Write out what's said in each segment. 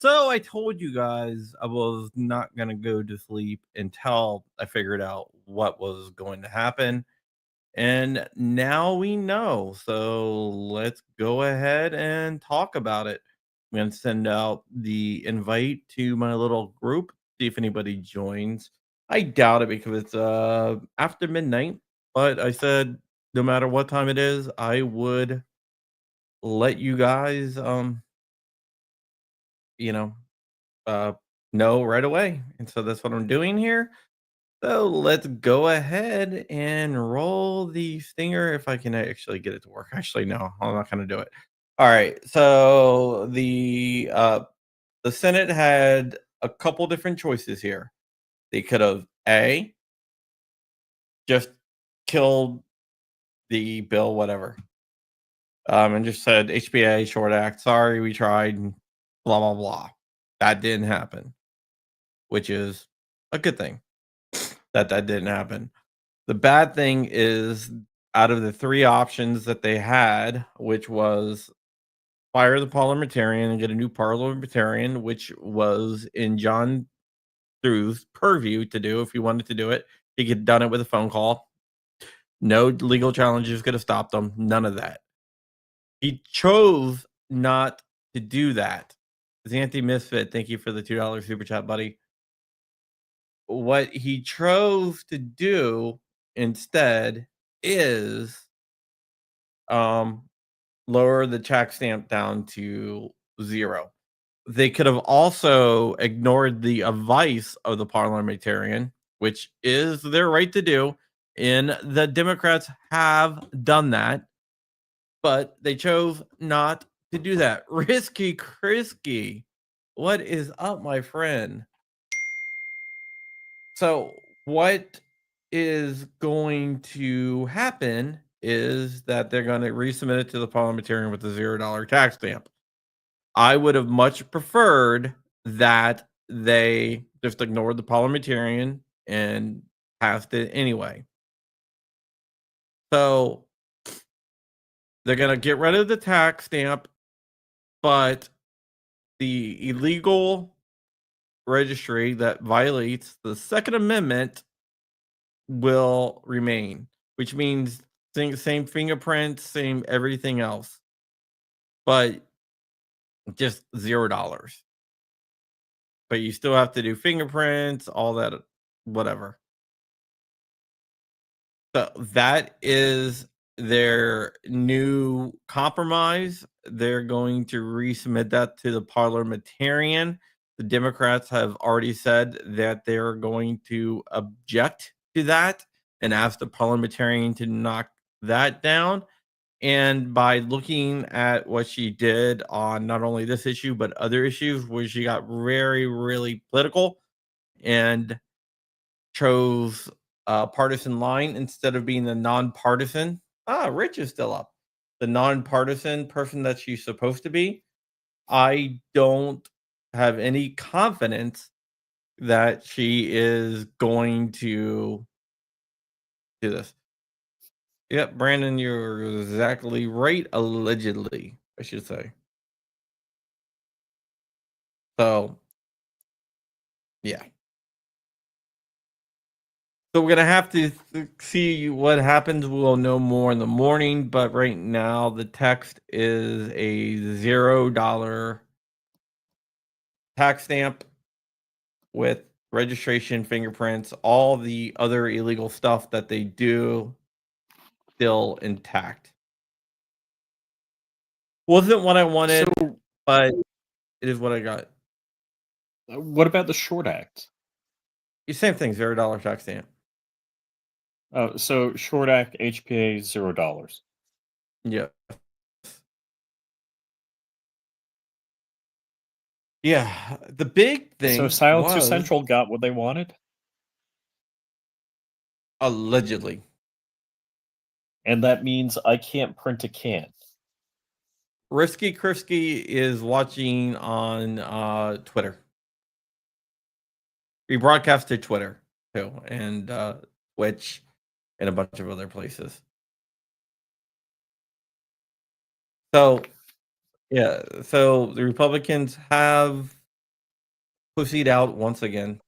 So I told you guys I was not going to go to sleep until I figured out what was going to happen. And now we know. So let's go ahead and talk about it. I'm going to send out the invite to my little group, see if anybody joins. I doubt it because it's after midnight, but I said no matter what time it is, I would let you guys you know, uh know right away. And so that's what I'm doing here. So let's go ahead and roll the stinger if I can actually get it to work. Actually, no, I'm not gonna do it. All right. So the Senate had a couple different choices here. They could have A, just killed the bill, whatever. And just said HPA short act, sorry, we tried, and blah blah blah. That didn't happen, which is a good thing that didn't happen. The bad thing is out of the 3 options that they had, which was fire the parliamentarian and get a new parliamentarian, which was in John Thru's purview to do if he wanted to do it. He could have done it with a phone call. No legal challenges could have stopped him. None of that. He chose not to do that. Xanthi Misfit, thank you for the $2 super chat, buddy. What he chose to do instead is um lower the tax stamp down to 0. They could have also ignored the advice of the parliamentarian, which is their right to do, and the Democrats have done that, but they chose not to do that. Risky Krisky, what is up, my friend? So, what is going to happen is that they're going to resubmit it to the parliamentarian with a $0 tax stamp. I would have much preferred that they just ignored the parliamentarian and passed it anyway. So they're going to get rid of the tax stamp, but the illegal registry that violates the Second Amendment will remain, which means same fingerprints, same everything else, but just $0. But you still have to do fingerprints, all that, whatever. So that is their new compromise. They're going to resubmit that to the parliamentarian. The Democrats have already said that they're going to object to that and ask the parliamentarian to knock that down. And by looking at what she did on not only this issue, but other issues where she got very, really political and chose a partisan line instead of being the nonpartisan. Rich is still up. The nonpartisan person that she's supposed to be. I don't have any confidence that she is going to do this. Yep, Brandon, you're exactly right. Allegedly, I should say. So, yeah. So we're gonna have to see what happens. We'll know more in the morning, but right now the text is a $0 tax stamp with registration, fingerprints, all the other illegal stuff that they do still intact. Wasn't what I wanted, but it is what I got. What about the Short Act? Same thing, $0 tax stamp. So Short Act, HPA, $0. Yeah. Yeah. The big thing So Silencer was Central got what they wanted? allegedly. And that means I can't print a can. Risky Krisky is watching on Twitter. We broadcast to Twitter too, and Twitch, and a bunch of other places. So, yeah. So the Republicans have pussied out once again.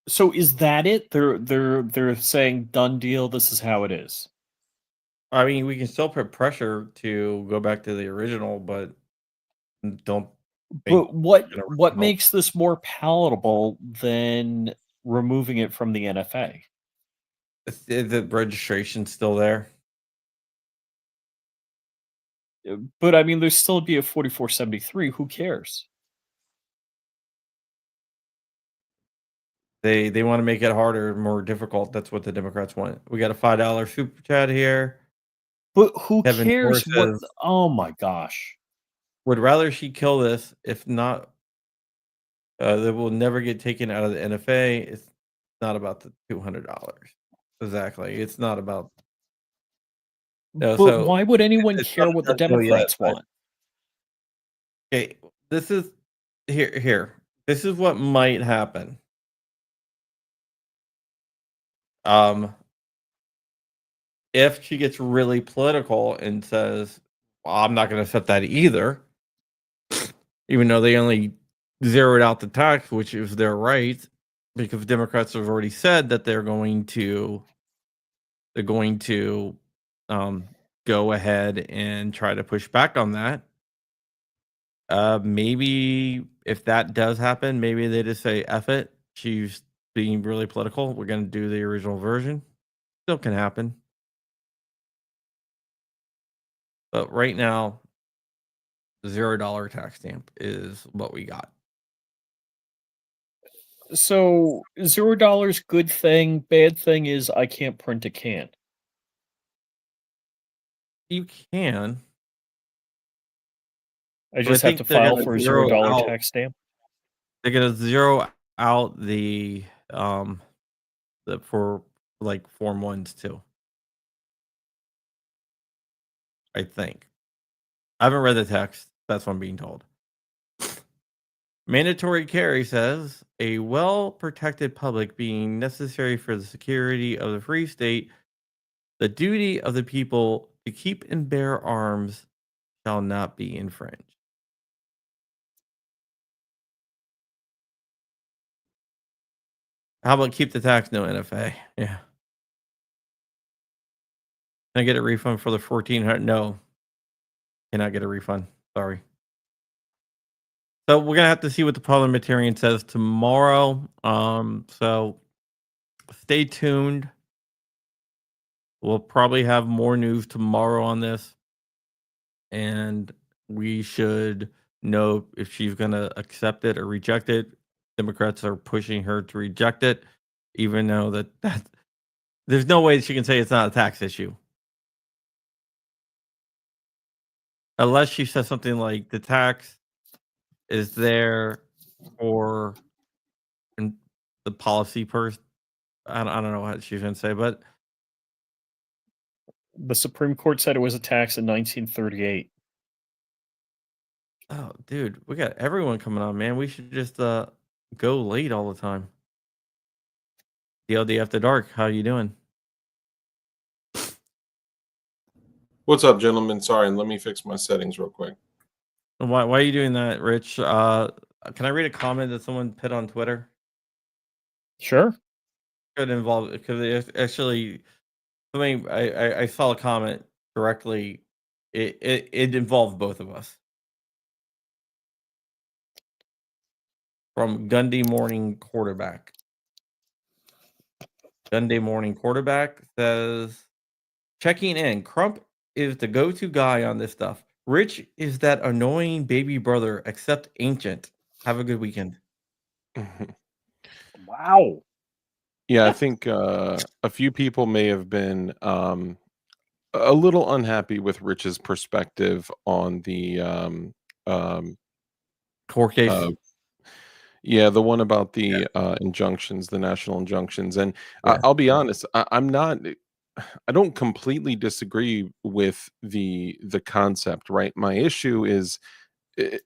So is that it? They're saying done deal. This is how it is. I mean, we can still put pressure to go back to the original, but don't think But what it's gonna what help. makes this more palatable than removing it from the NFA? Is the registration still there? But I mean, there's still be a 4473. Who cares? They want to make it harder, more difficult. That's what the Democrats want. We got a $5 super chat here. But who Kevin Moore cares what? says, Oh my gosh! "Would rather she kill this. If not, they will never get taken out of the NFA. It's not about the $200. Exactly. It's not about no. But So why would anyone it's not care what a the done deal yet. Democrats But want? okay, this is here. This is what might happen. Um, if she gets really political and says, well, I'm not going to accept that either, even though they only zeroed out the tax, which is their right, because Democrats have already said that they're going to um, go ahead and try to push back on that. Maybe if that does happen, maybe they just say F it. She's being really political. We're going to do the original version. Still can happen. But right now, $0 tax stamp is what we got. So $0, good thing. Bad thing is I can't print a can. You can, I but I just have to think they're file gonna for a zero $0 out. tax stamp. They're gonna zero out the for like Form Ones too. I think. I haven't read the text. That's what I'm being told. Mandatory carry says a well protected public being necessary for the security of the free state, the duty of the people to keep and bear arms shall not be infringed. How about keep the tax? No NFA. Yeah. Can I get a refund for the 1400? No, cannot get a refund. Sorry. So we're gonna have to see what the parliamentarian says tomorrow. So stay tuned. We'll probably have more news tomorrow on this, and we should know if she's gonna accept it or reject it. Democrats are pushing her to reject it, even though that there's no way she can say it's not a tax issue. Unless she says something like the tax is there for and the policy person. I don't know what she's gonna say, but The Supreme Court said it was a tax in 1938. oh, dude, we got everyone coming on, man. We should just go late all the time. DLD after dark. How you doing? What's up, gentlemen? Sorry, let me fix my settings real quick. Why are you doing that, Rich? Can I read a comment that someone put on Twitter? Sure. Could involve because it actually. I mean, I saw a comment directly. It involved both of us. From Gundy Morning Quarterback. Gunday Morning Quarterback says, checking in. Crump is the go-to guy on this stuff. Rich is that annoying baby brother, except ancient. Have a good weekend. Wow. Yeah, I think a few people may have been a little unhappy with Rich's perspective on the Court case. yeah, the one about Yeah. the injunctions, the national injunctions, and Yeah. I'll be honest, I'm not. I don't completely disagree with the concept, right? My issue is eh,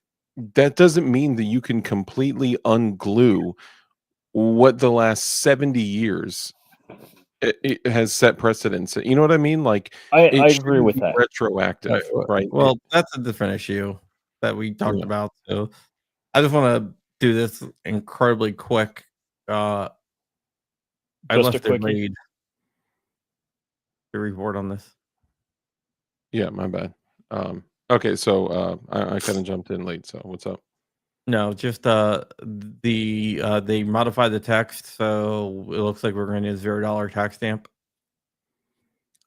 that doesn't mean that you can completely unglue what the last 70 years it has set precedents. You know what I mean? Like I it agree shouldn't with be that. retroactive, right? Well, that's a different issue that we talked Yeah. about. So I just want to do this incredibly quick. I Just a left a quickie. read the report on this. Yeah, my bad. Okay, so I kind of jumped in late. So what's up? No, just they modified the text, so it looks like we're going to need a $0 tax stamp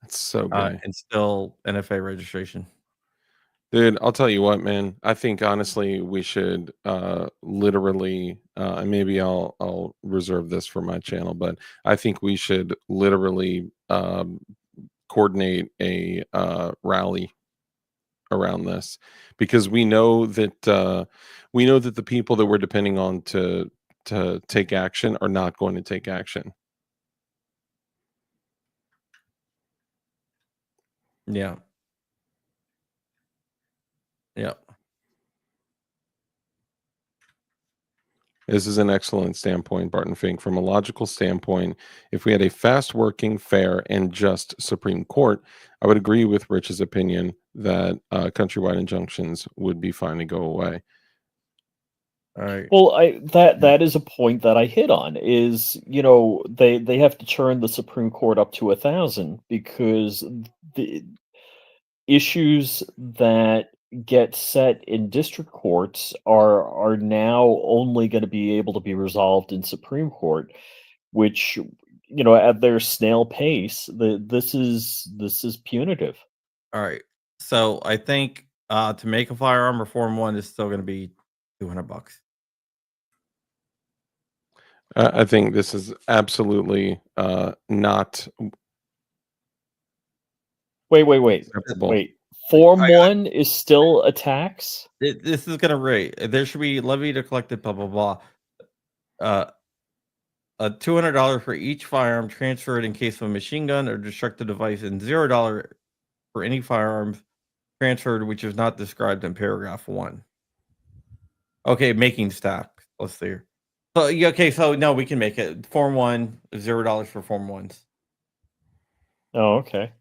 It's so gay. and still NFA registration. Dude, I'll tell you what, man. I think honestly we should literally and maybe I'll reserve this for my channel, but I think we should literally coordinate a rally around this because we know that the people that we're depending on to take action are not going to take action. Yeah. Yeah. This is an excellent standpoint, Barton Fink. From a logical standpoint, if we had a fast working, fair, and just Supreme Court, I would agree with Rich's opinion that countrywide injunctions would be fine to go away. All right. Well, that is a point that I hit on is, they have to turn the Supreme Court up to 1,000 because the issues that get set in district courts are now only going to be able to be resolved in Supreme Court, which at their snail pace, this is punitive. All right. So I think to make a firearm Reform 1 is still going to be $200. I think this is absolutely not Wait. acceptable. Form 1 is still a tax? This is going to rate. There should be levy to collected, blah, blah, blah. $200 for each firearm transferred in case of a machine gun or destructive device, and $0 for any firearms transferred which is not described in paragraph 1. Okay, making staff. Let's see here. So yeah, okay, so no, we can make it Form 1, $0 for Form 1s. Oh, okay.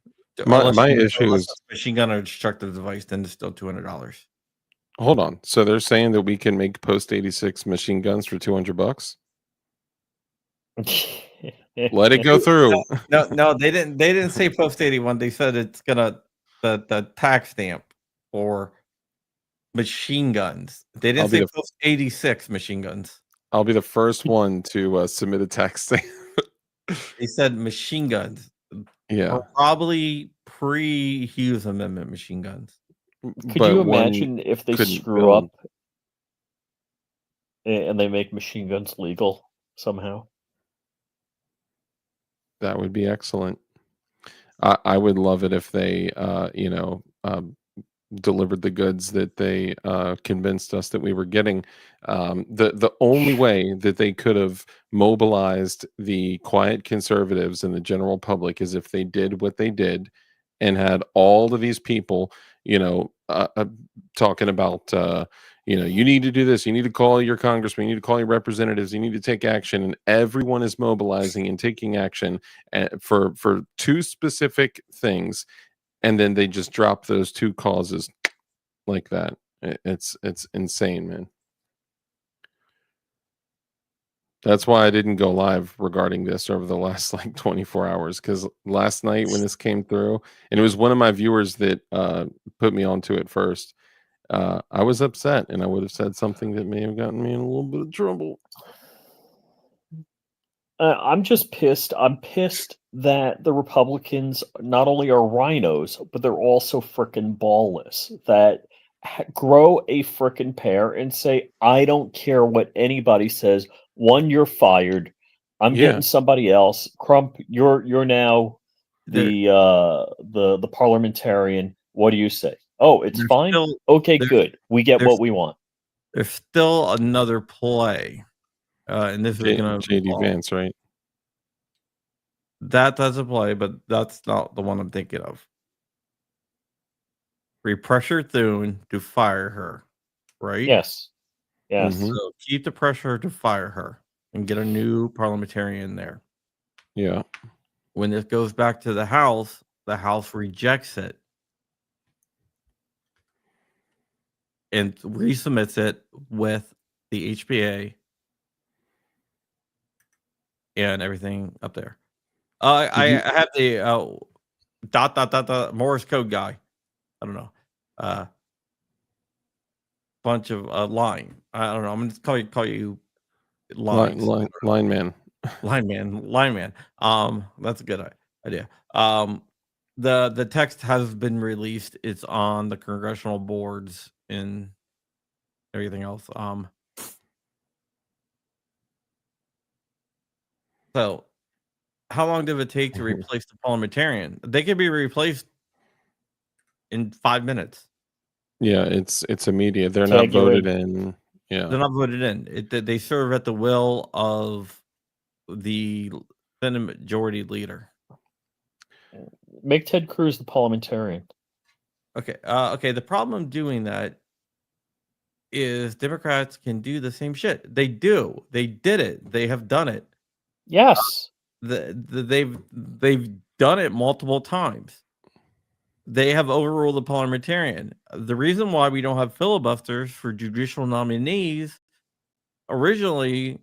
My issue is it's machine gun or destructive device, then it's still $200. hold on. So they're saying that we can make post 86 machine guns for $200? Let it go through. No, they didn't say post 81. They said it's gonna the tax stamp for machine guns. They didn't say post 86 machine guns. I'll be the first one to submit a tax stamp. They said machine guns. Yeah. Or probably pre-Hughes Amendment machine guns. Could you imagine if they screw up and they make machine guns legal somehow? That would be excellent. I would love it if they, delivered the goods that they convinced us that we were getting. The only way that they could have mobilized the quiet conservatives and the general public is if they did what they did and had all of these people, talking about, you need to do this, you need to call your congressman, you need to call your representatives, you need to take action, and everyone is mobilizing and taking action for two specific things, and then they just drop those two causes like that. It's insane, man. That's why I didn't go live regarding this over the last 24 hours, because last night when this came through, and it was one of my viewers that put me onto it first, I was upset, and I would have said something that may have gotten me in a little bit of trouble. I'm just pissed. I'm pissed that the Republicans not only are rhinos, but they're also frickin' ballless. That grow a frickin' pair and say, I don't care what anybody says. One, you're fired. I'm getting somebody else. Crump, you're now the parliamentarian. What do you say? Oh, it's fine. Okay, good. We get what we want. There's still another play. And this is going to JD Vance, right? That does a play, but that's not the one I'm thinking of. We pressure Thune to fire her, right? Yes. Yes. Mm-hmm. So keep the pressure to fire her and get a new parliamentarian there. Yeah. When this goes back to the House rejects it and resubmits it with the HPA, and everything up there. I have the dot Morse code guy. I don't know. Bunch of line. I don't know. I'm gonna call you lines. Lineman. Lineman. That's a good idea. The text has been released. It's on the congressional boards and everything else. So how long did it take to replace the parliamentarian? They could be replaced in 5 minutes. Yeah, it's immediate. They're not Tag you voted in. in. Yeah. They're not voted in. They serve at the will of the Senate majority leader. Make Ted Cruz the parliamentarian. Okay. Okay. The problem doing that is Democrats can do the same shit. They do. They did it. They have done it. Yes. They've done it multiple times. They have overruled the parliamentarian. The reason why we don't have filibusters for judicial nominees, originally,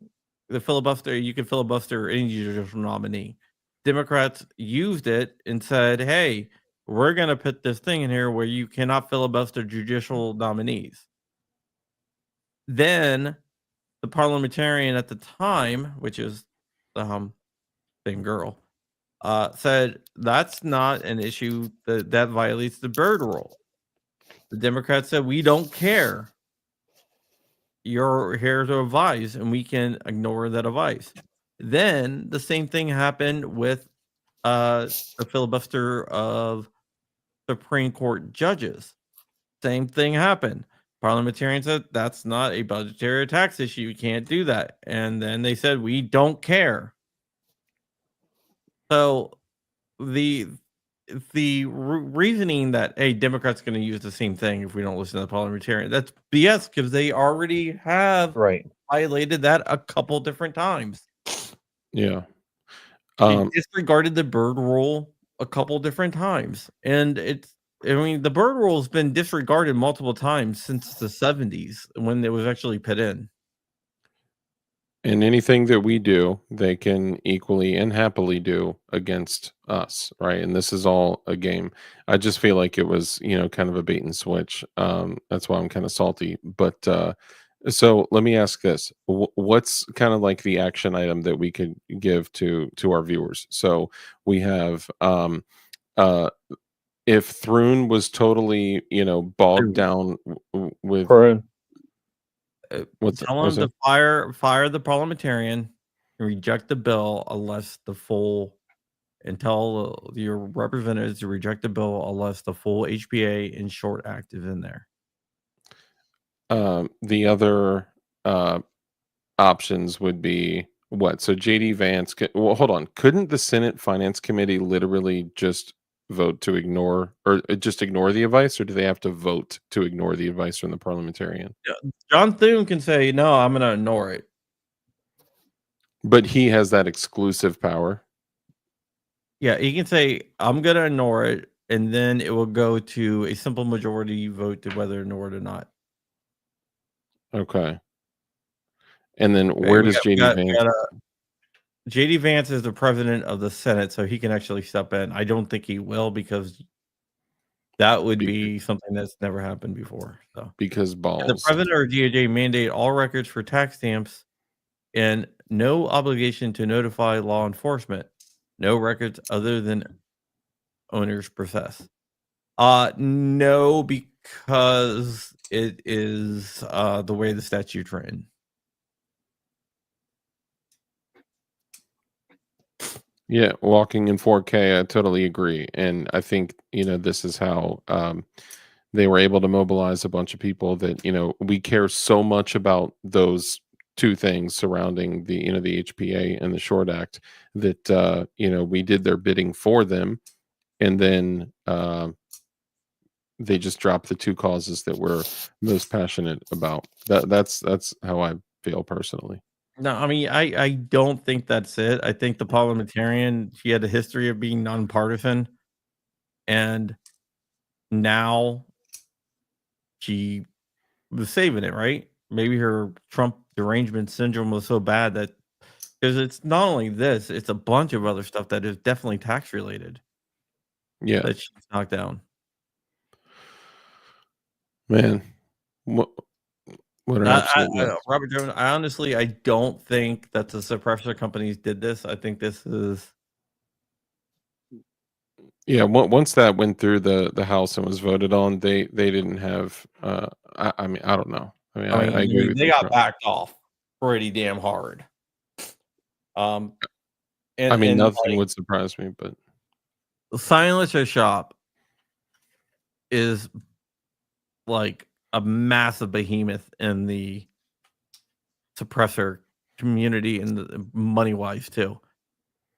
the filibuster, you can filibuster any judicial nominee. Democrats used it and said, hey, we're going to put this thing in here where you cannot filibuster judicial nominees. Then the parliamentarian at the time, which is the same girl, said that's not an issue that violates the Byrd rule. The Democrats said we don't care. You're here to advise, and we can ignore that advice. Then the same thing happened with the filibuster of Supreme Court judges. Same thing happened. Parliamentarians said that's not a budgetary or tax issue. You can't do that. And then they said we don't care. So the reasoning that hey, Democrats going to use the same thing if we don't listen to the parliamentarian, that's BS because they already have violated that a couple different times. Yeah. They disregarded the Byrd rule a couple different times, and the Byrd rule has been disregarded multiple times since the 70s when it was actually put in. And anything that we do, they can equally and happily do against us, right? And this is all a game. I just feel like it was, kind of a bait and switch. That's why I'm kind of salty. But so let me ask this: what's kind of like the action item that we could give to our viewers? So we have, if Thrun was totally, bogged down with tell them to fire the parliamentarian and reject the bill and tell your representatives to reject the bill unless the full HPA and short act is in there. The other options would be what? So JD Vance. Well, hold on. Couldn't the Senate Finance Committee literally just vote to ignore, or just ignore the advice, or do they have to vote to ignore the advice from the parliamentarian? John Thune can say, no, I'm going to ignore it. But he has that exclusive power. Yeah, he can say, I'm going to ignore it, and then it will go to a simple majority vote to whether to ignore it or not. Okay. And then where does JD Vance? JD Vance is the president of the Senate, so he can actually step in. I don't think he will because that would be something that's never happened before. So because balls. And the president or DOJ mandate all records for tax stamps and no obligation to notify law enforcement. No records other than owners possess. No, because it is the way the statute's written. Yeah, walking in 4K, I totally agree. And I think, this is how they were able to mobilize a bunch of people that, we care so much about those two things surrounding the, the HPA and the Short Act that, we did their bidding for them. And then they just dropped the two causes that we're most passionate about. That's how I feel personally. No, I mean, I don't think that's it. I think the parliamentarian, she had a history of being nonpartisan, and now she was saving it, right? maybe her Trump derangement syndrome was so bad that because it's not only this, it's a bunch of other stuff that is definitely tax related Yeah, that she's knocked down. man. What what an absolute mess. Robert Jones, I don't think that the suppressor companies did this. I think this is. Yeah, once that went through the House and was voted on, they didn't have, I mean, I don't know. I mean, I I mean, agree with they you, got Trump. backed off pretty damn hard. Um, I mean, and nothing would surprise me, but like Silencer Shop is like a massive behemoth in the suppressor community and money wise too.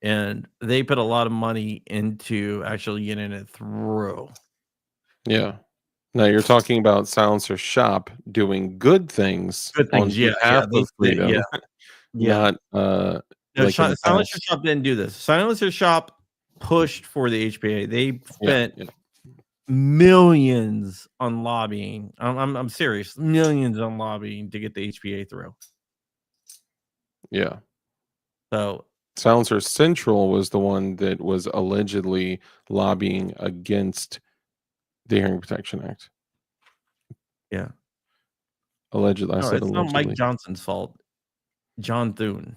And they put a lot of money into actually getting it through. yeah. Now you're talking about Silencer Shop doing good things Good on things, yeah, behalf of yeah, freedom, yeah. not, No, like in the Silencer past. Shop didn't do this. Silencer Shop pushed for the HPA. They Yeah, spent yeah, millions on lobbying. I'm serious, millions on lobbying to get the HPA through. yeah. So Silencer Central was the one that was allegedly lobbying against the Hearing Protection Act. yeah, Allegedly, I no, said it's not Mike allegedly. Johnson's fault. John Thune.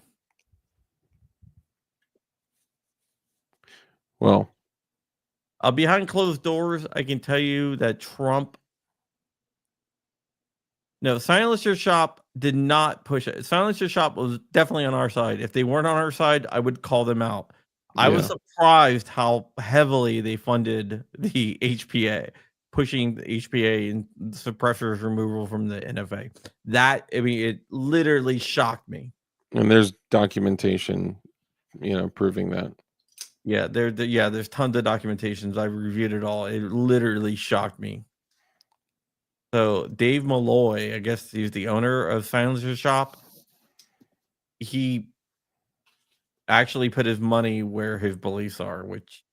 Well, Behind closed doors, I can tell you that Trump. No, Silencer Shop did not push it. Silencer Shop was definitely on our side. If they weren't on our side, I would call them out. I was yeah. surprised how heavily they funded the HPA, pushing the HPA and suppressors removal from the NFA. That, I mean, it literally shocked me. And there's documentation, proving that. Yeah, there's tons of documentations. I reviewed it all. It literally shocked me. So Dave Malloy, I guess he's the owner of Silencer Shop. He actually put his money where his beliefs are, which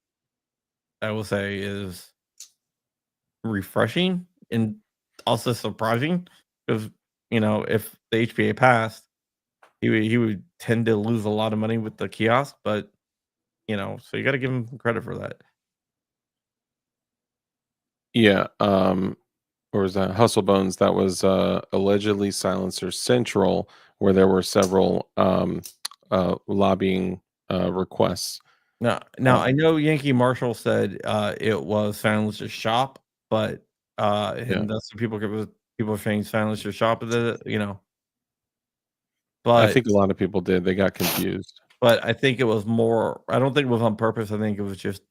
I will say is refreshing and also surprising because if the HPA passed, he would tend to lose a lot of money with the kiosk, but so you got to give him credit for that. Yeah. Or was that Hustle Bones? That was allegedly Silencer Central, where there were several lobbying requests. Now Uh, I know Yankee Marshall said it was Silencer's shop, but yeah, and that's what people are saying Silencer's shop, I but think a lot of people did. They got confused. I think it was more. I don't think it was on purpose. I think it was just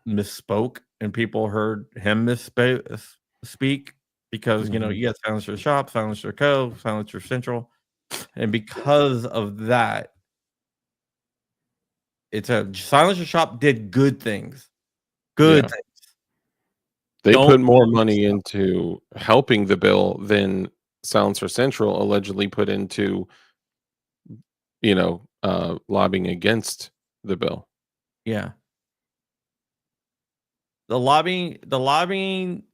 misspoke, and people heard him speak because Mhm. you got Silencer Shop, Silencer Co, Silencer Central, and because of that, it's a Silencer Shop did good things. Good Yeah, things. they Don't put more money into helping the bill than Silencer Central allegedly put into, lobbying against the bill. yeah. The lobbying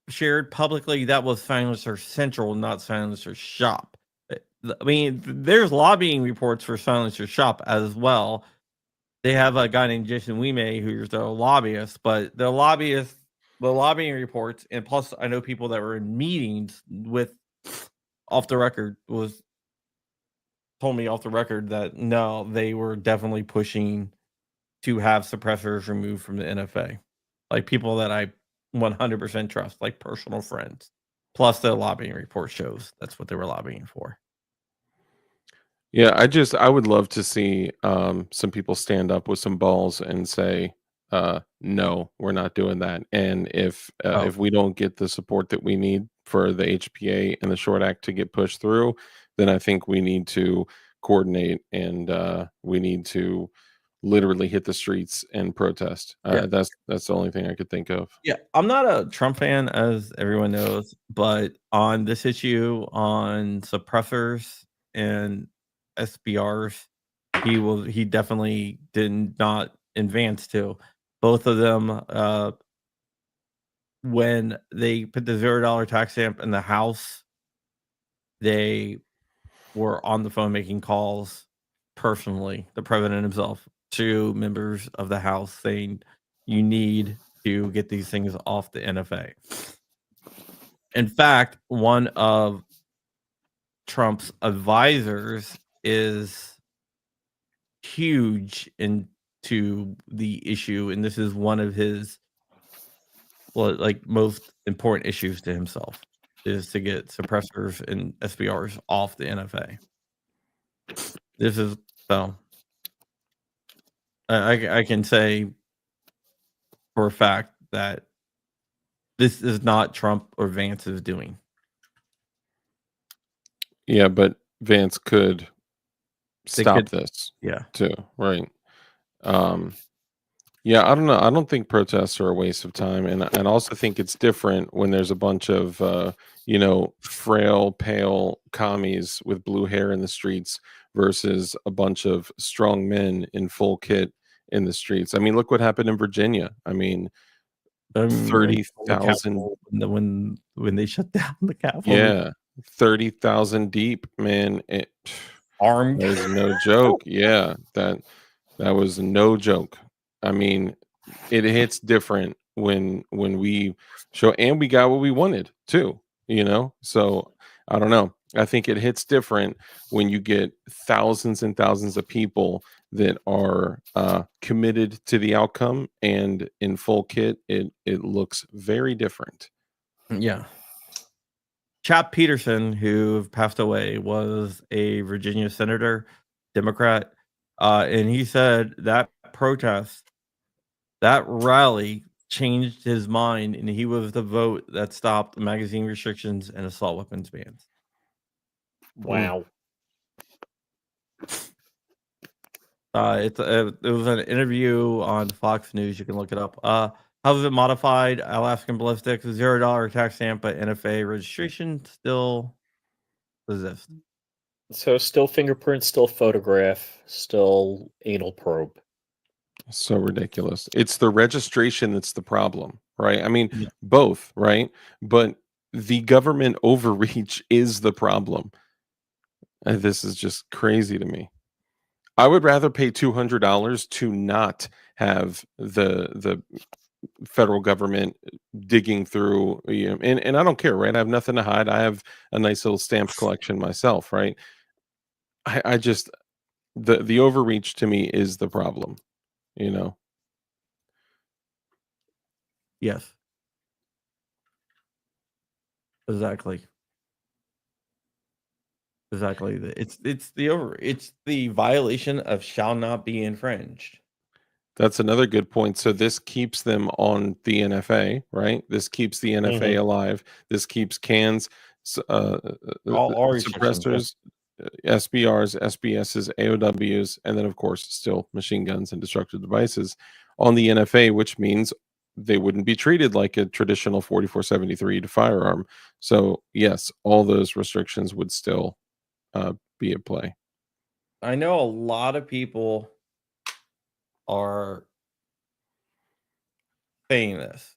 shared publicly, that was Silencer Central, not Silencer Shop. I mean, there's lobbying reports for Silencer Shop as well. They have a guy named Jason Wime who's their lobbyist, but the lobbying reports, and plus I know people that were in meetings with off the record told me off the record that no, they were definitely pushing to have suppressors removed from the NFA. Like people that I 100% trust, like personal friends. Plus the lobbying report shows that's what they were lobbying for. Yeah, I would love to see some people stand up with some balls and say, no, we're not doing that. And Oh, if we don't get the support that we need for the HPA and the Short Act to get pushed through, then I think we need to coordinate and we need to literally hit the streets and protest. yeah. That's the only thing I could think of. Yeah, I'm not a Trump fan, as everyone knows, but on this issue, on suppressors and SBRs, he definitely did not advance to both of them. When they put the $0 tax stamp in the House, they were on the phone making calls personally, the president himself, to members of the House saying, you need to get these things off the NFA. In fact, one of Trump's advisors is huge into the issue, and this is one of his most important issues to himself is to get suppressors and SBRs off the NFA. This is so I can say for a fact that this is not Trump or Vance's doing. Yeah, but Vance could They stop could, this yeah. too, right? Yeah, I don't know. I don't think protests are a waste of time, and I also think it's different when there's a bunch of frail, pale commies with blue hair in the streets versus a bunch of strong men in full kit in the streets. I mean, look what happened in Virginia. I mean, And the 30,000. Capitol when they shut down the Capitol, Yeah, 30,000 deep, man. armed. That was no joke. Yeah, that was no joke. I mean, it hits different when we show, and we got what we wanted too, So I don't know. I think it hits different when you get thousands and thousands of people that are committed to the outcome and in full kit. It looks very different. Yeah. Chap Peterson, who passed away, was a Virginia senator, Democrat, and he said that protest, that rally changed his mind, and he was the vote that stopped magazine restrictions and assault weapons bans. Wow. It was an interview on Fox News. You can look it up. How's it modified? Alaskan ballistics, $0 tax stamp, but NFA registration still exists. So still fingerprint, still photograph, still anal probe. So ridiculous. It's the registration that's the problem, right? I mean, Yeah. both, right? But the government overreach is the problem. And this is just crazy to me. I would rather pay $200 to not have the federal government digging through, and I don't care, right? I have nothing to hide. I have a nice little stamp collection myself, right? I just the overreach to me is the problem, you know. Yes. Exactly. Exactly. It's the violation of shall not be infringed. That's another good point. So this keeps them on the NFA, right? This keeps the NFA alive. This keeps cans, All restrictions. Yeah. suppressors, SBRs, SBSs, AOWs, and then of course still machine guns and destructive devices on the NFA, which means they wouldn't be treated like a traditional 4473 to firearm. So yes, all those restrictions would still be at play. I know a lot of people are saying this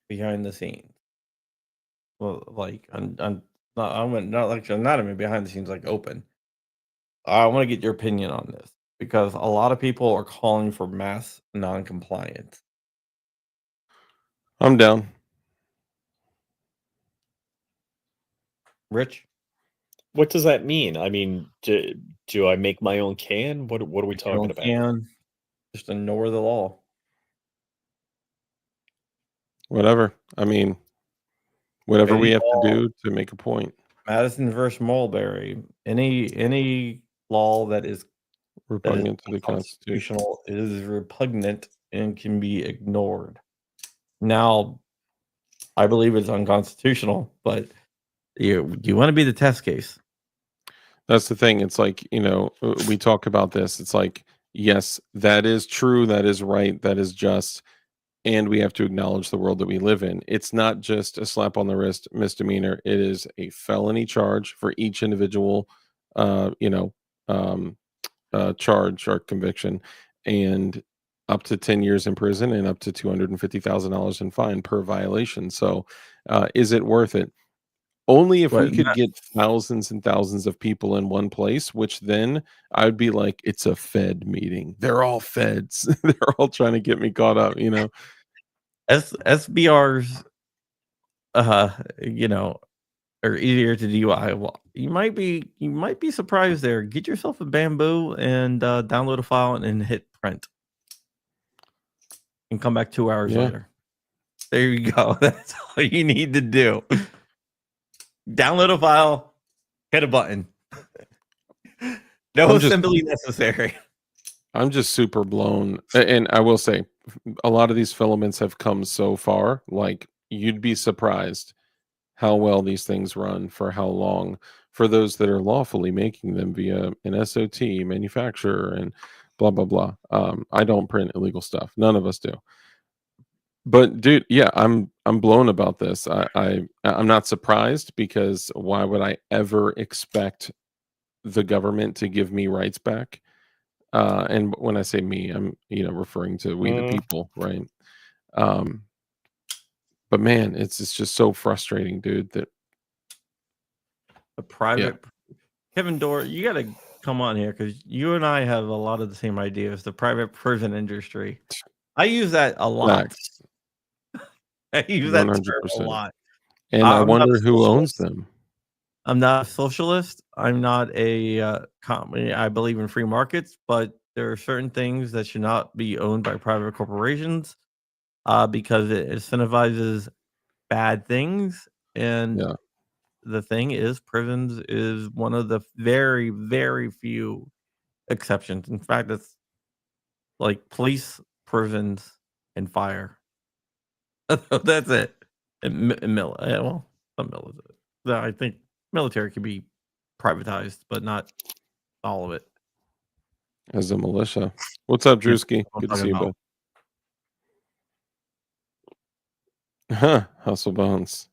behind the scenes. Well, like not even behind the scenes, like open. I want to get your opinion on this because a lot of people are calling for mass non-compliance. I'm down. Rich, What does that mean? I mean, do I make my own can? What are we talking about? can just ignore the law. Whatever. I mean, whatever we Any have to law, do to make a point. Madison versus Mulberry, any law that is Repugnant to the Constitution. unconstitutional is repugnant and can be ignored. Now, I believe it's unconstitutional, but you want to be the test case. That's the thing. It's like, we talk about this. It's like, yes, that is true. That is right. That is just. And we have to acknowledge the world that we live in. It's not just a slap on the wrist misdemeanor. It is a felony charge for each individual, charge or conviction, and up to 10 years in prison and up to $250,000 in fine per violation. So, is it worth it? Only if we But could get thousands and thousands of people in one place, which then I would be like, it's a Fed meeting. They're all Feds. They're all trying to get me caught up, you know? SBRs, you know, are easier to DUI. Well, you might be surprised there. Get yourself a bamboo and download a file and hit print, and come back 2 hours Yeah. later. There you go. That's all you need to do. Download a file, hit a button. No I'm just assembly necessary. I'm just super blown. And I will say, a lot of these filaments have come so far. Like, you'd be surprised how well these things run for how long, for those that are lawfully making them via an SOT manufacturer and blah blah blah. I don't print illegal stuff. None of us do. But dude, yeah, I'm blown about this. I'm not surprised, because why would I ever expect the government to give me rights back? And when I say me, I'm, referring to we the people, right? Um, but man, it's just so frustrating, dude. That A private Kevin Dor, you got to come on here because you and I have a lot of the same ideas. The private prison industry. I use that a lot. facts, I use that term a 100%. lot. And I I'm not a wonder who owns socialist. them. I'm not a socialist. I'm not a I believe in free markets, but there are certain things that should not be owned by private corporations because it incentivizes bad things. And Yeah, the thing is, prisons is one of the very, very few exceptions. In fact, it's like police, prisons, and fire. That's it. And well, some military. I think military can be privatized, but not all of it. as a militia. What's up, Yeah, Drewski? I'm Good to talking see you, about. bud. Huh, Hustle Bones.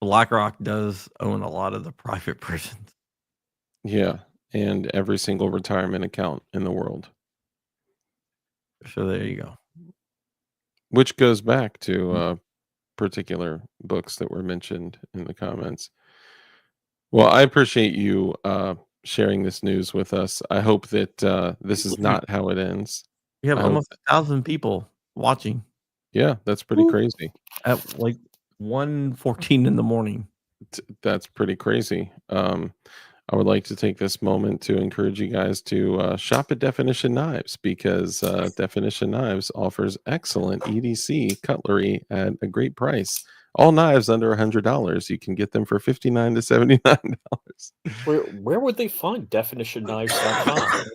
BlackRock does own a lot of the private prisons. Yeah, and every single retirement account in the world. So there you go. Which goes back to particular books that were mentioned in the comments. Well, I appreciate you sharing this news with us. I hope that this is not how it ends. We have I hope, almost 1,000 people watching yeah, that's pretty crazy. at like 1:14 in the morning. That's pretty crazy. I would like to take this moment to encourage you guys to shop at Definition Knives, because Definition Knives offers excellent EDC cutlery at a great price. All knives under $100. You can get them for $59 to $79. Where would they find definitionknives.com?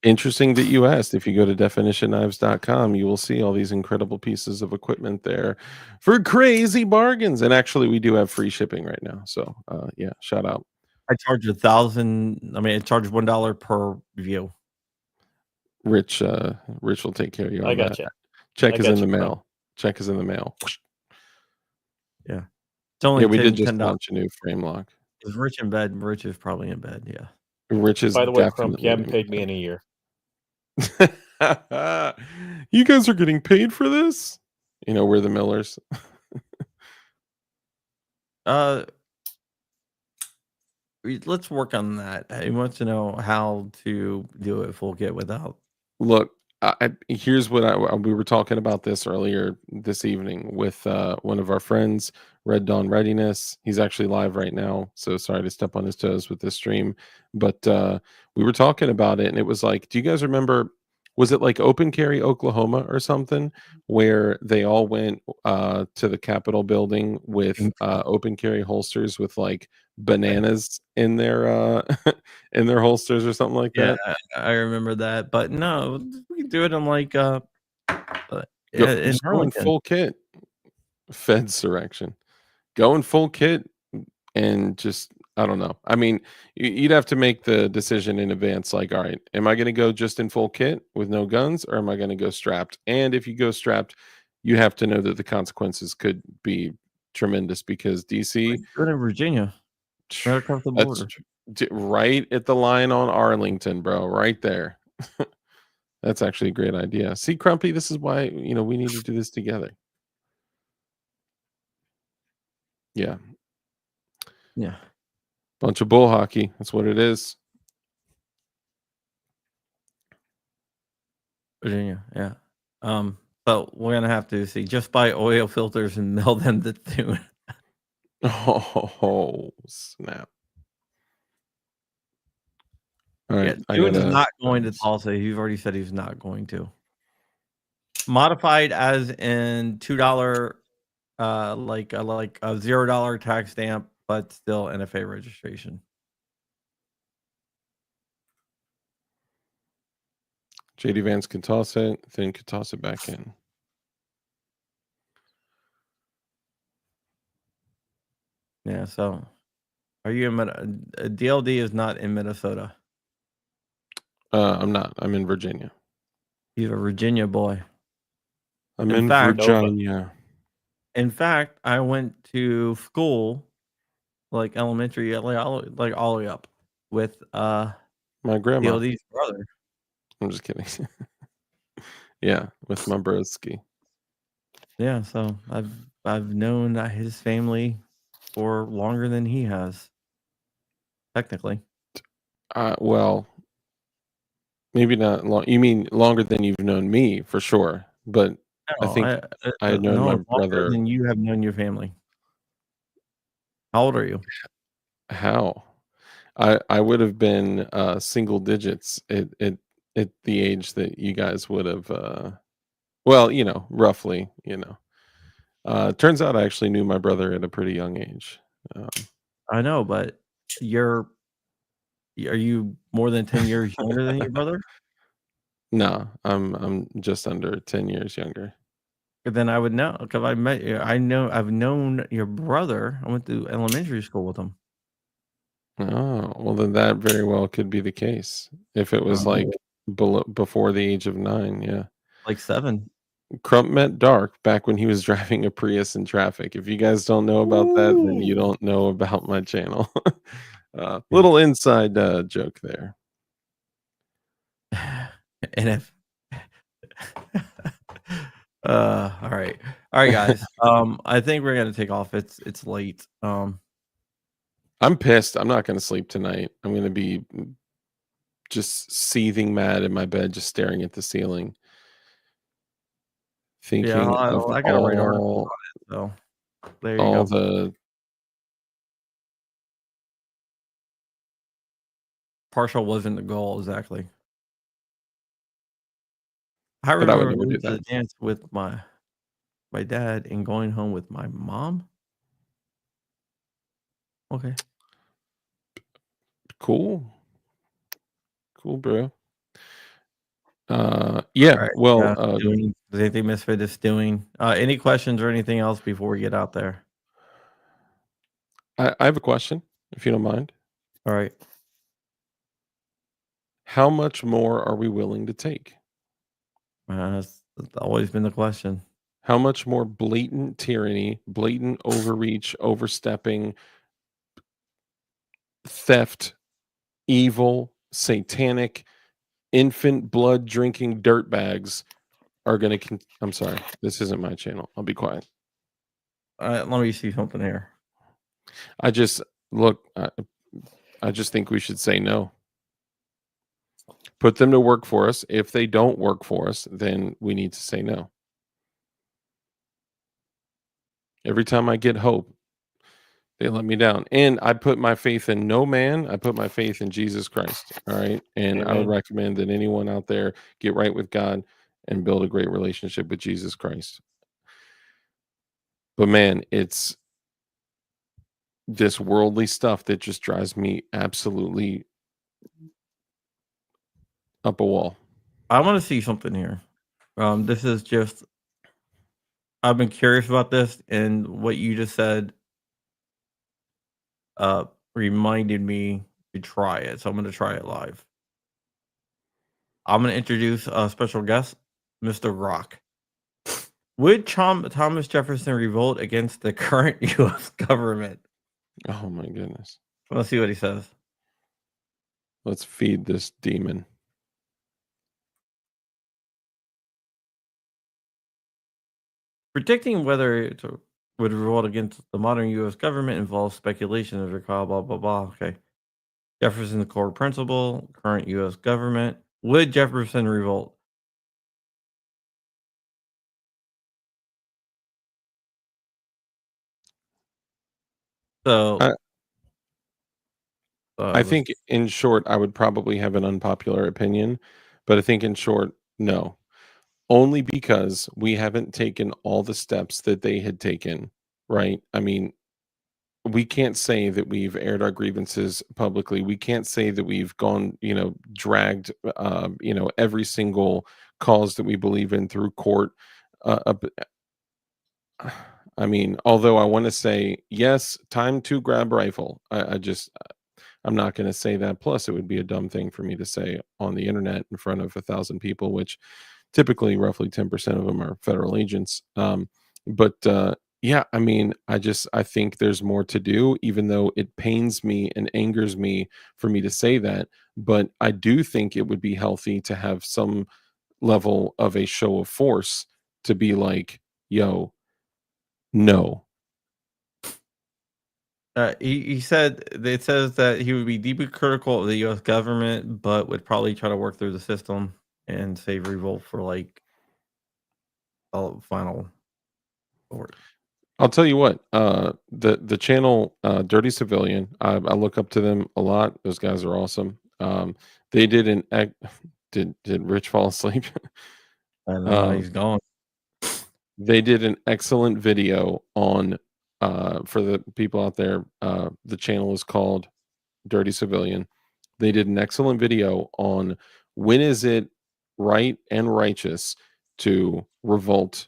Interesting that you asked. If you go to definitionknives.com, you will see all these incredible pieces of equipment there for crazy bargains. And actually, we do have free shipping right now. So, yeah, shout out. I charge 1,000. I charge $1 per view. Rich will take care of you on I got that. you. Check I is got in the you, Crump. mail. Check is in the mail. Yeah. It's only Yeah, we did $10. just launch a new frame lock. Is Rich in bed? Rich is probably in bed. Yeah. Rich is By the way, Crump, you definitely haven't paid me in a year. You guys are getting paid for this? We're the Millers. Let's work on that. He wants to know how to do it full kit without. Look, here's what we were talking about this earlier this evening with one of our friends, Red Dawn Readiness. He's actually live right now, so sorry to step on his toes with this stream, but we were talking about it, and it was like, do you guys remember? Was it like Open Carry, Oklahoma, or something, where they all went to the Capitol building with open carry holsters with like bananas in their in their holsters or something like Yeah, that? I remember that, but no, we can do it in like in Just go in Arlington. full kit. Fedsurrection. Go in full kit and just, I don't know. You'd have to make the decision in advance. Like, all right, am I going to go just in full kit with no guns, or am I going to go strapped? And if you go strapped, you have to know that the consequences could be tremendous, because DC, Do it in Virginia, right across the that's border. right at the line on Arlington, bro, right there. That's actually a great idea. See, Crumpy, this is why, we need to do this together. Yeah. Yeah. Bunch of bull hockey. That's what it is. Virginia. Yeah. So we're gonna have to see. Just buy oil filters and mail them to Thune. Oh, snap. All Yeah, right. I Thune's gotta. not going to Tulsa. He's already said he's not going to. Modified as in $2, like a $0 tax stamp, but still NFA registration. JD Vance can toss it, then could toss it back in. Yeah. So, are you in DLD is not in Minnesota. I'm not. I'm in Virginia. He's a Virginia boy. I'm In in fact, Virginia. In fact, I went to school, like elementary, like all the way up with My grandma. DLD's brother. I'm just kidding. Yeah, with my broski. Yeah, so I've known his family for longer than he has, technically. Well, maybe not long. You mean longer than you've known me, for sure. But I No, think I had known no, my longer brother. than you have known your family. How old are you? How? I would have been single digits at the age that you guys would have. Well, roughly. Turns out I actually knew my brother at a pretty young age. Um, I know, but are you more than 10 years younger than your brother? no, I'm just under 10 years younger. Then I would know because I met you. I've known your brother. I went to elementary school with him. Oh, well, then that very well could be the case. If it was like before the age of 9, yeah. Like 7. Crump met Dark back when he was driving a Prius in traffic. If you guys don't know about that, then you Ooh. don't know about my channel. Yeah. Little inside joke there. And if all right. All right, guys. I think we're gonna take off. It's late. I'm pissed. I'm not going to sleep tonight. I'm going to be just seething mad in my bed, just staring at the ceiling, Yeah, thinking of I gotta write articles on it, so there you all go. the Partial wasn't the goal exactly. I but I would remember never going do to the that. dance with my dad and going home with my mom. Okay. Cool. Cool, bro. Yeah, All right. well, Yeah. Does anything Misfit is doing? Any questions or anything else before we get out there? I have a question, if you don't mind. All right. How much more are we willing to take? That's always been the question. How much more blatant tyranny, blatant overreach, overstepping, theft, evil, satanic, infant blood drinking dirtbags are going to I'm sorry, this isn't my channel. I'll be quiet. Let me see something here. I just look I just think we should say no. Put them to work for us. If they don't work for us, then we need to say no. Every time I get hope, they let me down. And I put my faith in no man. I put my faith in Jesus Christ. All right. And I would Amen. recommend that anyone out there get right with God and build a great relationship with Jesus Christ. But man, it's this worldly stuff that just drives me absolutely up a wall. I want to see something here. This is just I've been curious about this, and what you just said reminded me to try it. So I'm going to try it live. I'm going to introduce a special guest, Mr. Rock. Would Thomas Jefferson revolt against the current U.S. government? Oh my goodness. Let's see what he says. Let's feed this demon. Predicting whether to would revolt against the modern U.S. government involves speculation of recall, blah, blah, blah. Okay. Jefferson's core principle, current U.S. government. Would Jefferson revolt? So, I I this, think in short, I would probably have an unpopular opinion, but I think in short, no. Only because we haven't taken all the steps that they had taken, right? I mean, we can't say that we've aired our grievances publicly. We can't say that we've gone, dragged, every single cause that we believe in through court. Up, I mean, although I want to say yes, time to grab rifle. I'm not going to say that. Plus, it would be a dumb thing for me to say on the internet in front of 1,000 people, which typically roughly 10% of them are federal agents. But yeah, I mean, I think there's more to do, even though it pains me and angers me for me to say that. But I do think it would be healthy to have some level of a show of force to be like, yo, no. he said it says that he would be deeply critical of the U.S. government, but would probably try to work through the system and save revolt for like a final sort. I'll tell you what, the channel Dirty Civilian, I look up to them a lot. Those guys are awesome. They did did Rich fall asleep? I know um, he's gone. they did an excellent video on for the people out there. The channel is called Dirty Civilian. They did an excellent video on when is it right and righteous to revolt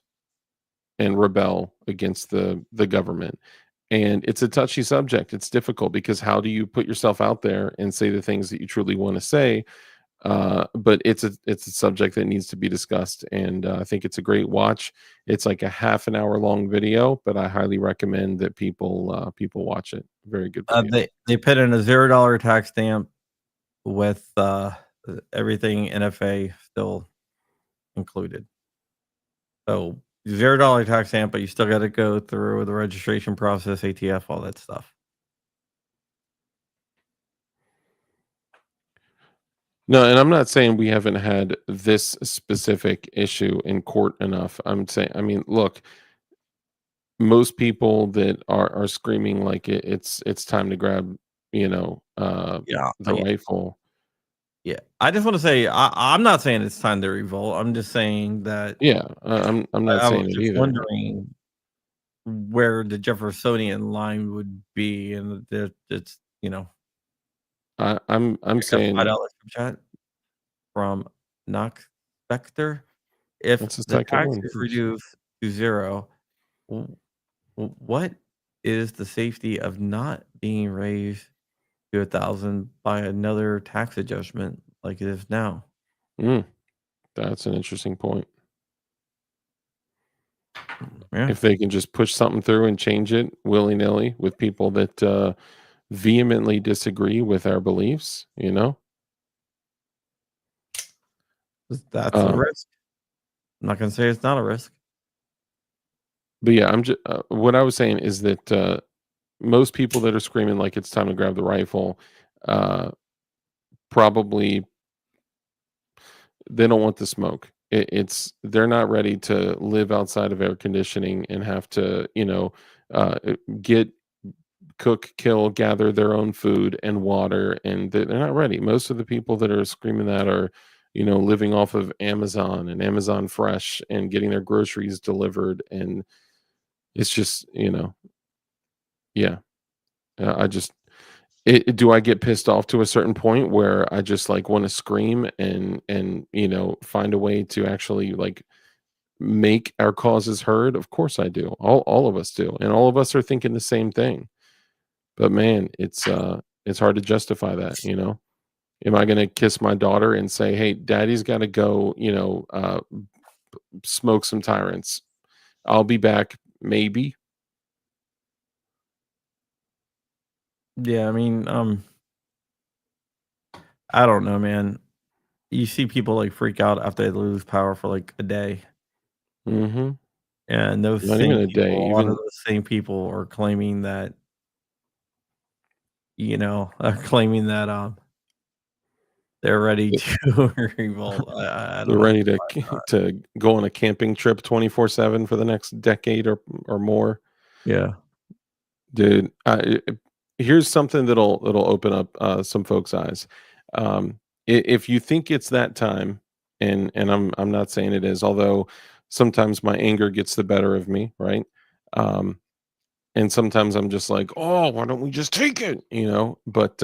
and rebel against the government. And it's a touchy subject. It's difficult because how do you put yourself out there and say the things that you truly want to say? But it's a subject that needs to be discussed, and I think it's a great watch. It's like a half an hour long video, but I highly recommend that people watch it. Very good video. They put in a $0 tax stamp with everything NFA still included. So $0 tax stamp, but you still got to go through the registration process, ATF, all that stuff. No, and I'm not saying we haven't had this specific issue in court enough. I'm saying, I mean, look, most people that are screaming like it's time to grab, Yeah, the rifle. yeah. I just want to say I'm not saying it's time to revolt. I'm just saying that Yeah, I'm not I was saying it just either. wondering where the Jeffersonian line would be, and it's I'm I got saying $5 from chat from Knox Specter. If that's the the second tax one. is Oops. reduced to 0, what is the safety of not being raised to 1,000 by another tax adjustment like it is now? Mm, that's an interesting point. Yeah. If they can just push something through and change it willy nilly with people that vehemently disagree with our beliefs, That's a Um, risk. I'm not gonna say it's not a risk. but yeah, I'm just what I was saying is that most people that are screaming like it's time to grab the rifle, uh, probably they don't want the smoke. They're not ready to live outside of air conditioning and have to, get cook, kill, gather their own food and water, and they're not ready. Most of the people that are screaming that are, living off of Amazon and Amazon Fresh and getting their groceries delivered, and it's just, yeah. I just do I get pissed off to a certain point where I just like want to scream and find a way to actually like make our causes heard? Of course I do. All of us do, and all of us are thinking the same thing. But man, it's hard to justify that. Am I going to kiss my daughter and say, "Hey, daddy's got to go, smoke some tyrants. I'll be back maybe." Yeah, I mean, I don't know, man. You see people like freak out after they lose power for like a day. Mhm. And those Not even same a people, day, a lot of even those same people are claiming that, are claiming that, they're ready th to revolt. I they're don't know. ready to to go on a camping trip 24/7 for the next decade or more. Yeah. Dude, here's something that'll open up, some folks' eyes. If you think it's that time, and I'm not saying it is, although sometimes my anger gets the better of me, right? Um, and sometimes I'm just like, "Oh, why don't we just take it?" But,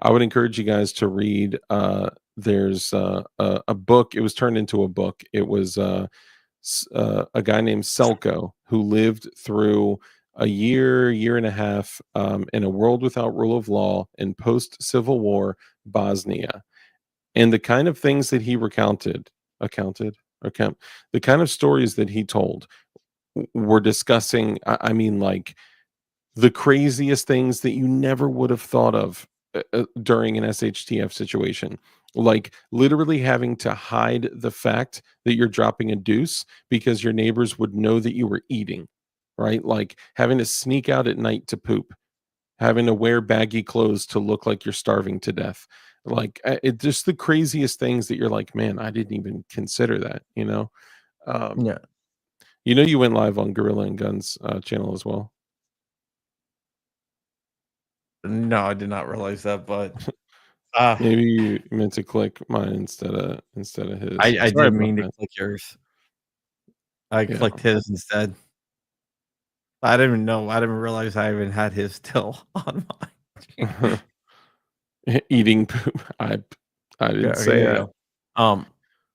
I would encourage you guys to read, there's, a book. It was turned into a book. It was, a guy named Selko who lived through a year and a half, in a world without rule of law in post-Civil War Bosnia, and the kind of things that he accounted, account, the kind of stories that he told were discussing. I mean, like the craziest things that you never would have thought of during an SHTF situation. Like literally having to hide the fact that you're dropping a deuce because your neighbors would know that you were eating, right? Like having to sneak out at night to poop, having to wear baggy clothes to look like you're starving to death. Like it just the craziest things that you're like, man, I didn't even consider that. Um, Yeah. you went live on Gorilla and Guns channel as well. No, I did not realize that, but, uh, Maybe you meant to click mine instead of his. I Sorry didn't about mean to that. click yours. I Yeah. clicked his instead. I didn't even know. I didn't realize I even had his still on mine. Eating poop. I didn't Yeah, say yeah, that. yeah.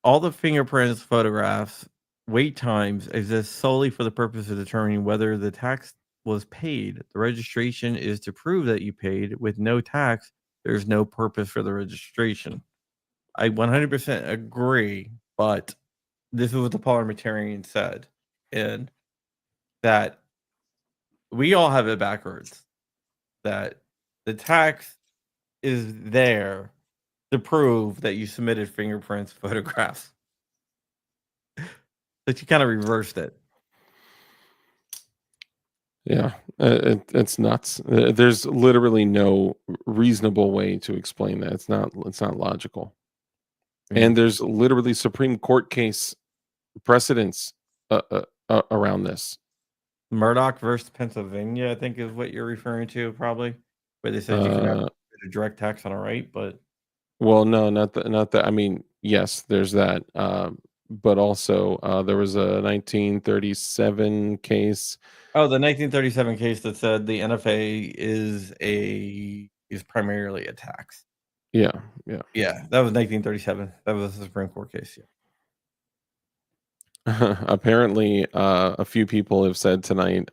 All the fingerprints, photographs, wait times exist solely for the purpose of determining whether the tax was paid. The registration is to prove that you paid. With no tax, there's no purpose for the registration. I 100% agree, but this is what the parliamentarian said, and that we all have it backwards. That the tax is there to prove that you submitted fingerprints, photographs. But you kinda reversed it. Yeah. It's nuts. There's literally no reasonable way to explain that. It's not logical. Yeah. And there's literally Supreme Court case precedents around this. Murdoch versus Pennsylvania, I think is what you're referring to probably, where they said you could have Uh a direct tax on a right, but Well, no, not that. I mean, yes, there's that, but also, there was a 1937 case. oh, the 1937 case that said the NFA is primarily a tax. Yeah, yeah. Yeah, that was 1937. That was a Supreme Court case, yeah. Apparently, a few people have said tonight,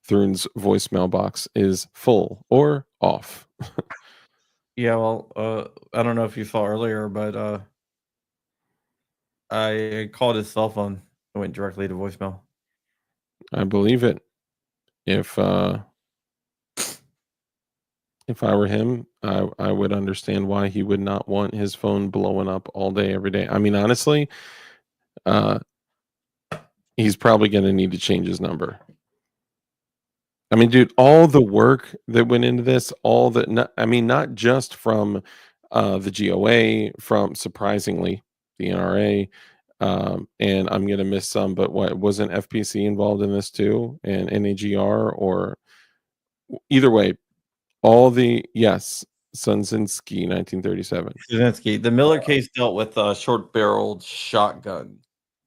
Thrune's voicemail box is full or off. Yeah, well, I don't know if you saw earlier, but, I called his cell phone. It went directly to voicemail. I believe it. If, if I were him, I would understand why he would not want his phone blowing up all day, every day. I mean, honestly, uh, he's probably gonna need to change his number. I mean, dude, all the work that went into this, all the I mean, not just from the GOA, from surprisingly the NRA, and I'm gonna miss some, but what wasn't FPC involved in this too, and NAGR, or either way, all the yes, Sunzinski, 1937, Kuzinski. The Miller case dealt with short-barreled shotgun,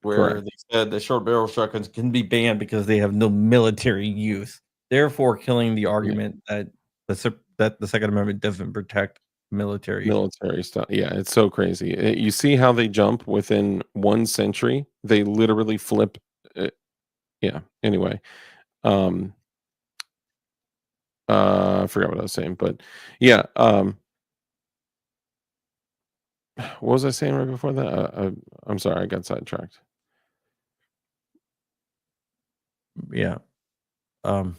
where correct, they said that short-barrel shotguns can be banned because they have no military use, therefore killing the yeah, argument that the Second Amendment doesn't protect military. military stuff. Yeah, it's so crazy. You see how they jump within 1 century? They literally flip. Uh, yeah. Anyway, um, I forgot what I was saying, but yeah, what was I saying right before that? I'm sorry, I got sidetracked. Yeah, um,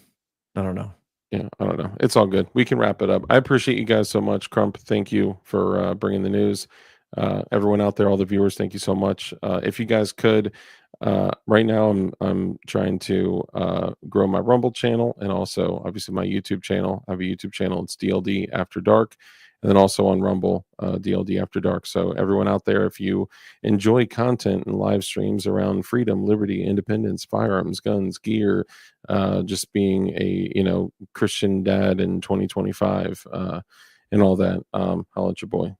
I don't know. Yeah, I don't know. It's all good. We can wrap it up. I appreciate you guys so much, Crump. Thank you for bringing the news. Everyone out there, all the viewers, thank you so much. If you guys could Right now I'm trying to grow my Rumble channel and also obviously my YouTube channel. I have a YouTube channel. It's DLD After Dark, and then also on Rumble, DLD After Dark. So everyone out there, if you enjoy content and live streams around freedom, liberty, independence, firearms, guns, gear, just being a Christian dad in 2025, and all that, holla at your boy.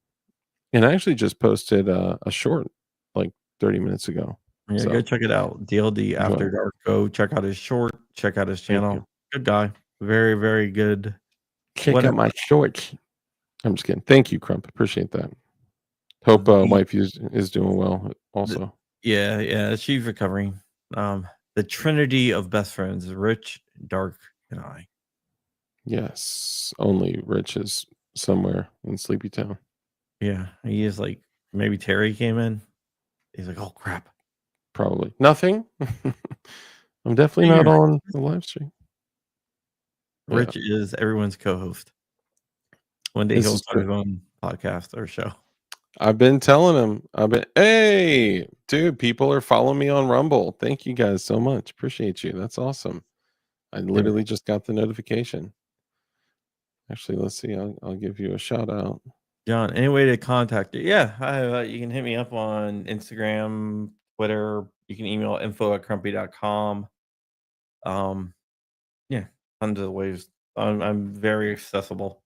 And I actually just posted a short like 30 minutes ago. Yeah, go So check it out. DLD enjoy After it. Dark. Go check out his short. Check out his Thank you. channel. Good guy. Very, very good. Check What out my shorts. I'm just kidding. Thank you, Crump. Appreciate that. Hope the, wife is doing well the also. yeah, she's recovering. The Trinity of best friends, Rich, Dark, and I. Yes. Only Rich is somewhere in Sleepy Town. Yeah, he is like maybe Terry came in. He's like, oh crap. Probably. Nothing. I'm definitely not Here, on the live stream. Yeah, Rich is everyone's co-host. One day this he'll is start true. his own podcast or show. I've been telling him. Hey, dude, people are following me on Rumble. Thank you guys so much. Appreciate you. That's awesome. I Yeah. literally just got the notification. Actually, let's see. I'll give you a shout out. John, any way to contact you? Yeah, you can hit me up on Instagram, Twitter. You can email info@crumpy.com. Yeah, tons of ways. I'm very accessible.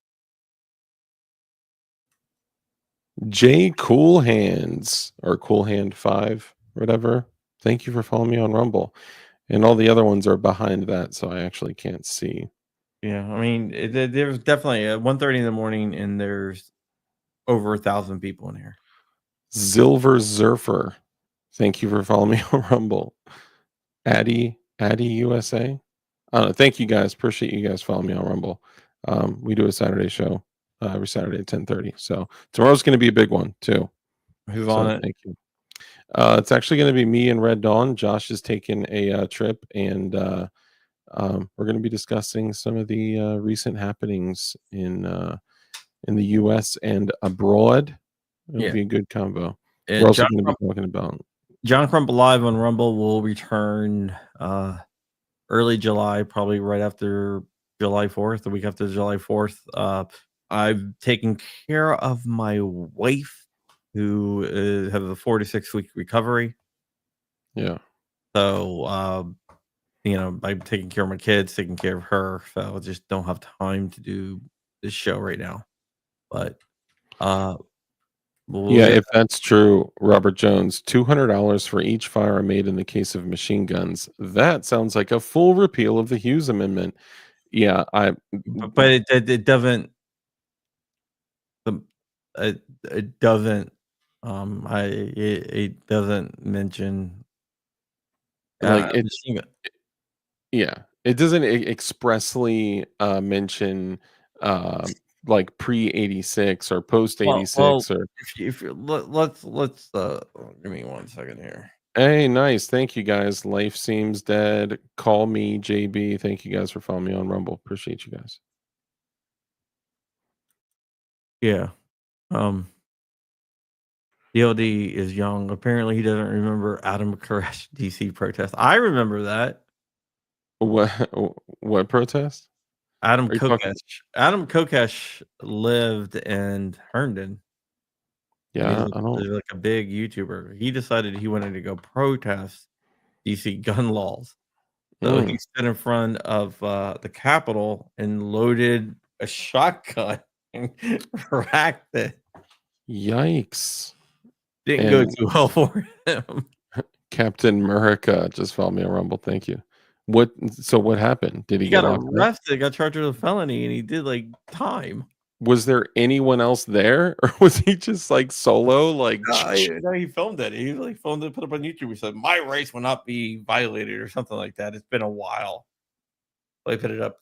J Cool Hands or Cool Hand 5, whatever. Thank you for following me on Rumble. And all the other ones are behind that, so I actually can't see. Yeah, I mean, there's definitely 1:30 in the morning, and there's over 1,000 people in here. Silver Zurfer. Thank you for following me on Rumble. Addy USA. I don't know. Thank you guys. Appreciate you guys following me on Rumble. We do a Saturday show every Saturday at 10:30. So tomorrow's going to be a big one too. Who's on So it? thank you. It's actually going to be me and Red Dawn. Josh is taking a trip, and we're going to be discussing some of the recent happenings in the U.S. and abroad. It'll Yeah, be a good combo. We're also going to be talking about John Crump live on Rumble will return early July, probably right after July 4th, the week after July 4th. I've taken care of my wife, who has a 4 to 6 week recovery. yeah. So, I'm taking care of my kids, taking care of her. So I just don't have time to do this show right now. But we'll Yeah, get if that's true, Robert Jones, $200 for each firearm made in the case of machine guns. That sounds like a full repeal of the Hughes Amendment. Yeah, but it doesn't the it doesn't it doesn't mention like it. machine gun. Yeah, it doesn't expressly mention like pre 86 or post Well, 86 or. if you let's give me 1 second here. Hey, nice. Thank you guys. Life seems dead. Call me JB. Thank you guys for following me on Rumble. Appreciate you guys. Yeah. Um DLD is young. Apparently he doesn't remember Adam Koresh DC protest. I remember that. What what protest? Adam Are you talking? Kokesh. Adam Kokesh lived in Herndon. And Yeah, I don't. he's like a big YouTuber. He decided he wanted to go protest DC gun laws. So he Mm, stood in front of the Capitol and loaded a shotgun and racked it. yikes. Didn't go And too well for him. Captain America just followed me on Rumble. Thank you. So what happened? Did he He get got locked up? arrested, got charged with a felony, and he did like time. Was there anyone else there, or was he just like solo? Like, No, he filmed it. He like filmed it, put it up on YouTube. He said, "My rights will not be violated," or something like that. It's been a while. I put it up.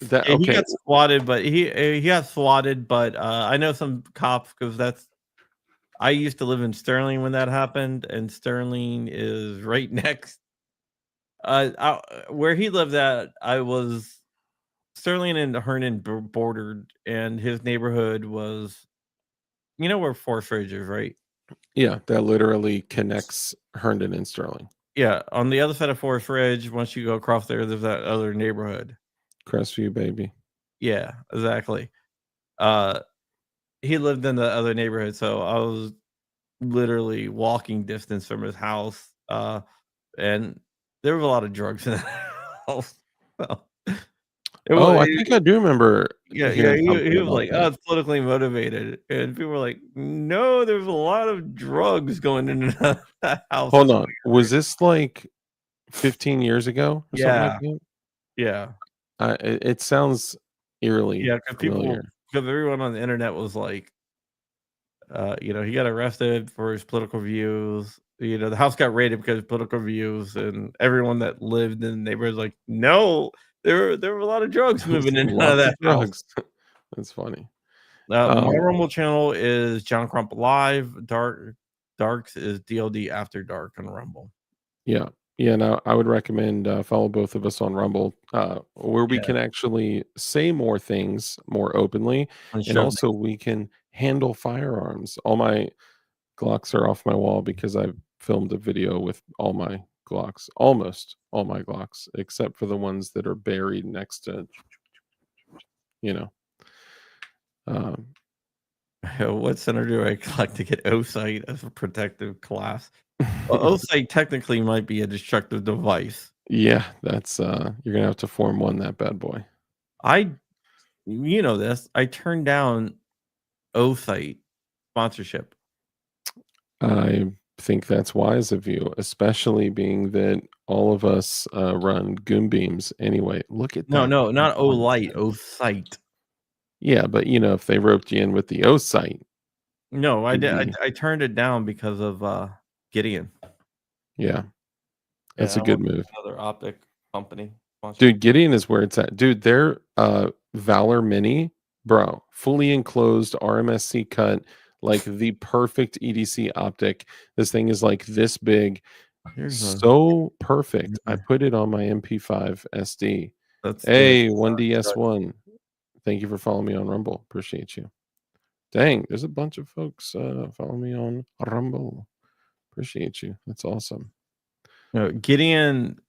that Yeah, he okay? got swatted, but he got swatted. But I know some cops because I used to live in Sterling when that happened, and Sterling is right next. Where he lived at, I was Sterling and Herndon bordered, and his neighborhood was, where Forest Ridge is, right? Yeah, that literally connects Herndon and Sterling. Yeah, on the other side of Forest Ridge, once you go across there's that other neighborhood. Crestview, baby. Yeah, exactly. He lived in the other neighborhood, so I was literally walking distance from his house, and there was a lot of drugs in that house. So, it Oh, I was think I do remember yeah, hearing he something was about like, "Oh, that. it's politically motivated," and people were like, "No, there's a lot of drugs going into that house." Hold on. Was this like 15 years ago or something like Yeah, that? yeah, It sounds eerily yeah, because familiar. everyone on the internet was like, he got arrested for his political views. The house got raided because of political views, and everyone that lived in the neighborhood was like, "No, there were a lot of drugs moving in and out of Lots that of house." drugs. That's funny. My Um, Rumble channel is John Crump Live. Darks is DLD After Dark on Rumble. yeah. Yeah, no, I would recommend follow both of us on Rumble, where we Yeah, can actually say more things more openly, and and show also we can handle firearms. All my Glocks are off my wall because I've filmed a video with all my Glocks, almost all my Glocks, except for the ones that are buried next to, you know. Um, what center do I collect to get O-Sight as a protective class? Well, O-Sight technically might be a destructive device. yeah, that's you're gonna have to form one that bad boy. I You know this. I turned down O-Site sponsorship. I think that's wise of you, especially being that all of us run Goom Beams anyway. Look at No, that no, not O-Lite, content. O-Site. Yeah, but if they roped you in with the O site, No, I you'd did. be I turned it down because of Gideon. yeah, Yeah, that's I a good want move. another optic company sponsorship. Dude, Gideon is where it's at. Dude, their Valor Mini, bro, fully enclosed RMSC cut, like the perfect EDC optic. This thing is like this big, Here's a so perfect. I put it on my MP5 SD. that's the Hey, 1DS1. Thank you for following me on Rumble. Appreciate you. Dang, there's a bunch of folks following me on Rumble. Appreciate you. That's awesome. Gideon.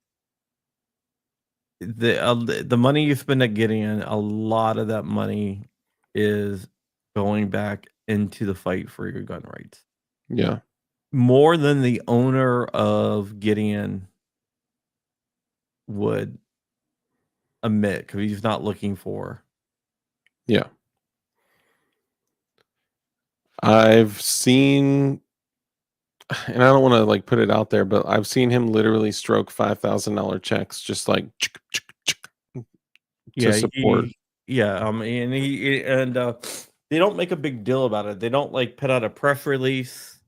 The money you spend at Gideon, a lot of that money is going back into the fight for your gun rights. Yeah. More than the owner of Gideon would admit, because he's not looking for. Yeah. I've seen, and I don't want to like put it out there, but I've seen him literally stroke $5,000 checks just like to Yeah, support. and they don't make a big deal about it. They don't like put out a press release,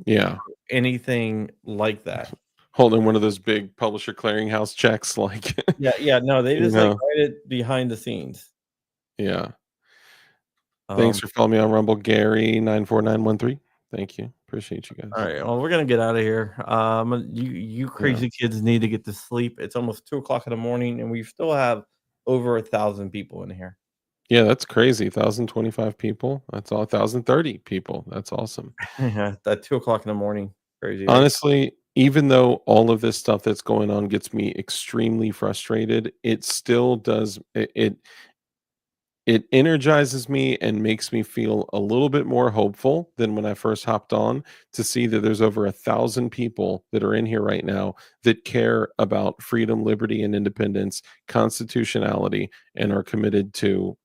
Yeah. anything like that. Holding one of those big publisher clearinghouse checks, like, Yeah, no, they you just like know, write it behind the scenes. yeah. Thanks Um, for following me on Rumble, Gary94913. Thank you. Appreciate you all guys. right, well, we're gonna get out of here. You Yeah. crazy kids need to get to sleep. It's almost 2 o'clock in the morning, and we still have over 1,000 people in here. Yeah, that's crazy. 1,025 people. That's all 1,030 people. That's awesome. Yeah, that 2 o'clock in the morning, crazy, right? Honestly, even though all of this stuff that's going on gets me extremely frustrated, it still does it energizes me and makes me feel a little bit more hopeful than when I first hopped on, to see that there's over 1,000 people that are in here right now that care about freedom, liberty, and independence, constitutionality, and are committed to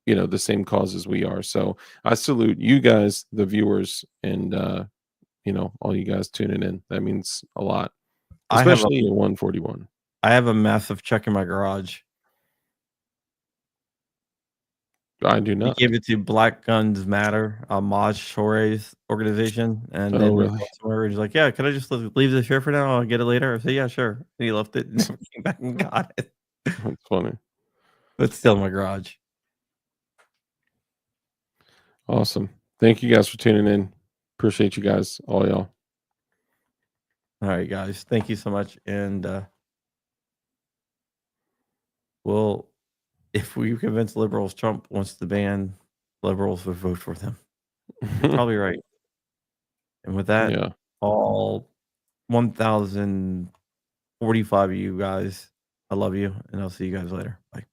the same cause as we are. So I salute you guys, the viewers, and all you guys tuning in. That means a lot, I have a especially at 141. I have a massive check in my garage. I do He not. gave it to Black Guns Matter, Maj Touré's organization, and Oh, then he really? went somewhere. He's like, "Yeah, can I just leave this here for now? I'll get it later." I said, "Yeah, sure." And he left it and never came back and got it. That's funny. But it's still in my garage. Awesome. Thank you guys for tuning in. Appreciate you guys, all y'all. All right, guys. Thank you so much. And well, if we convince liberals Trump wants to ban liberals, would vote for them. You're probably right. And with that, Yeah. I'll 1045 of you guys. I love you, and I'll see you guys later. Bye.